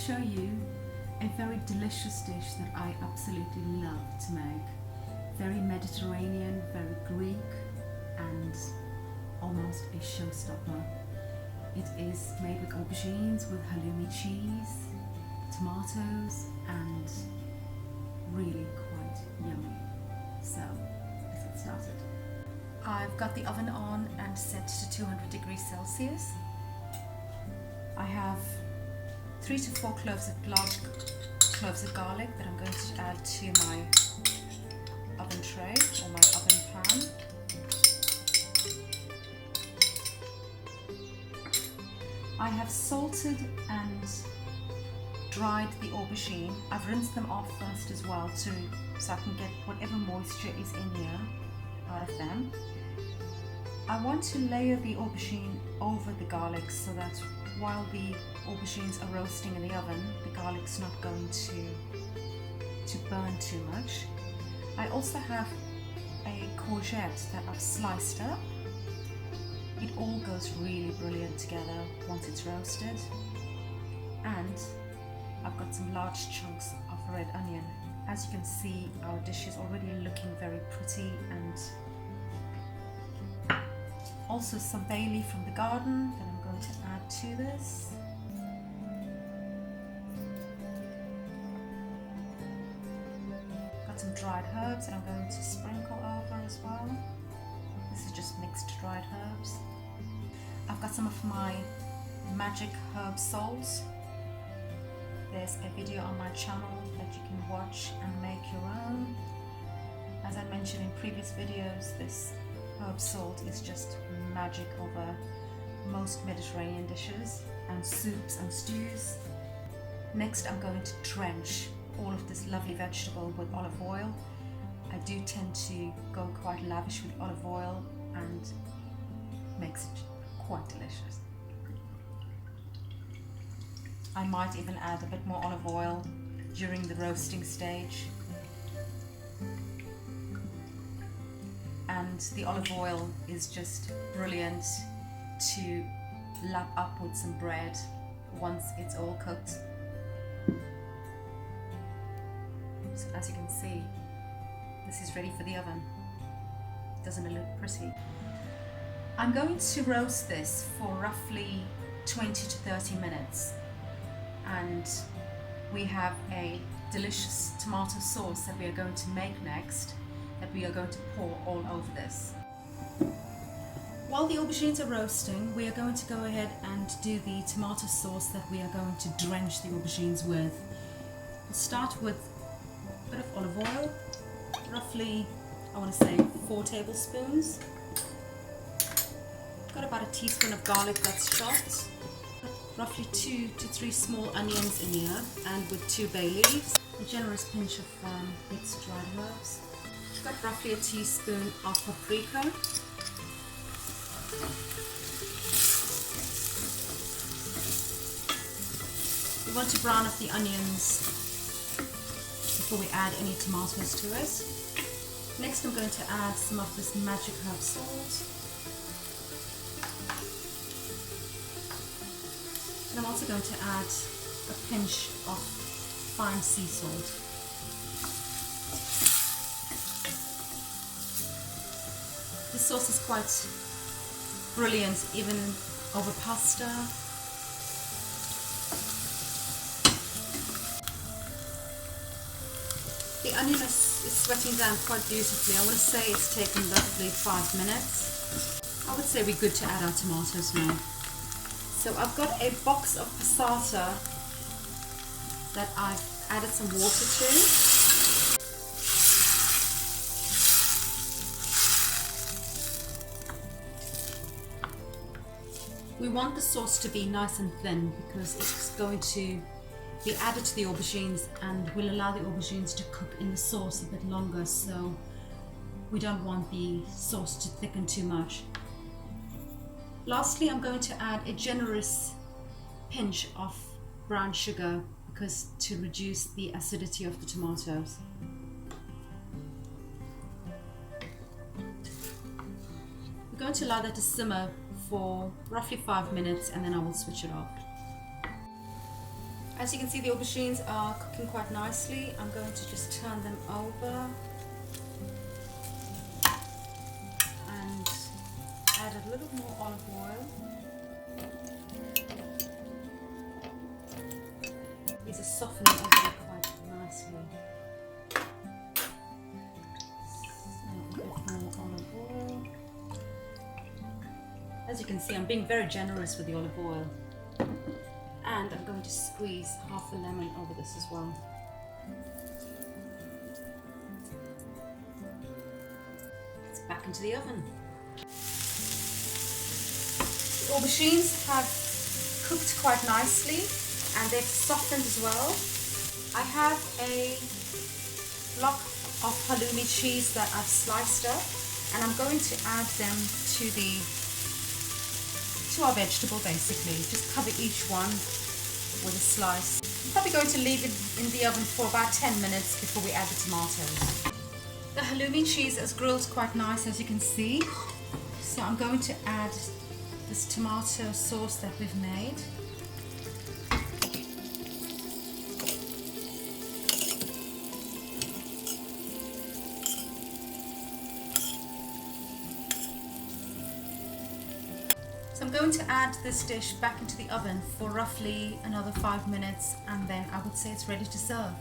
show you a very delicious dish that I absolutely love to make. Very Mediterranean, very Greek, and almost a showstopper. It is made with aubergines, with halloumi cheese, tomatoes, and really quite yummy. So let's get started. I've got the oven on and set to 200 degrees Celsius. I have 3 to 4 large cloves of garlic that I'm going to add to my oven tray or my oven pan. I have salted and dried the aubergine. I've rinsed them off first as well so I can get whatever moisture is in here out of them. I want to layer the aubergine over the garlic so that while the aubergines are roasting in the oven, the garlic's not going to burn too much. I also have a courgette that I've sliced up. It all goes really brilliant together once it's roasted. And I've got some large chunks of red onion. As you can see, our dish is already looking very pretty, and also some bay leaf from the garden that I'm going to add to this. Got some dried herbs that I'm going to sprinkle over as well. This is just mixed dried herbs. I've got some of my magic herb salts. There's a video on my channel that you can watch and make your own. As I mentioned in previous videos, this herb salt is just magic over most Mediterranean dishes and soups and stews. Next, I'm going to drench all of this lovely vegetable with olive oil. I do tend to go quite lavish with olive oil and makes it quite delicious. I might even add a bit more olive oil during the roasting stage. And the olive oil is just brilliant to lap up with some bread once it's all cooked. So as you can see, this is ready for the oven. Doesn't it look pretty? I'm going to roast this for roughly 20 to 30 minutes. And we have a delicious tomato sauce that we are going to make next, that we are going to pour all over this. While the aubergines are roasting, we are going to go ahead and do the tomato sauce that we are going to drench the aubergines with. We'll start with a bit of olive oil, roughly, I want to say 4 tablespoons. Got about a teaspoon of garlic that's chopped. Roughly 2 to 3 small onions in here, and with 2 bay leaves. A generous pinch of mixed dried herbs. Got roughly a teaspoon of paprika. We want to brown up the onions before we add any tomatoes to it. Next, I'm going to add some of this magic herb salt. And I'm also going to add a pinch of fine sea salt. This sauce is quite brilliant even over pasta. The onion is sweating down quite beautifully. I want to say it's taken roughly 5 minutes. I would say we're good to add our tomatoes now. So I've got a box of passata that I've added some water to. We want the sauce to be nice and thin because it's going to be added to the aubergines and will allow the aubergines to cook in the sauce a bit longer, so we don't want the sauce to thicken too much. Lastly, I'm going to add a generous pinch of brown sugar to reduce the acidity of the tomatoes. We're going to allow that to simmer for roughly 5 minutes and then I will switch it off. As you can see, the aubergines are cooking quite nicely. I'm going to just turn them over and add a little more olive oil. These are softening already quite nicely. So a bit more olive oil. As you can see, I'm being very generous with the olive oil. And I'm going to squeeze half a lemon over this as well. It's back into the oven. The aubergines have cooked quite nicely and they've softened as well. I have a block of halloumi cheese that I've sliced up, and I'm going to add them to our vegetable basically. Just cover each one with a slice. I'm probably going to leave it in the oven for about 10 minutes before we add the tomatoes. The halloumi cheese is grilled quite nice, as you can see. So I'm going to add this tomato sauce that we've made. So I'm going to add this dish back into the oven for roughly another 5 minutes, and then I would say it's ready to serve.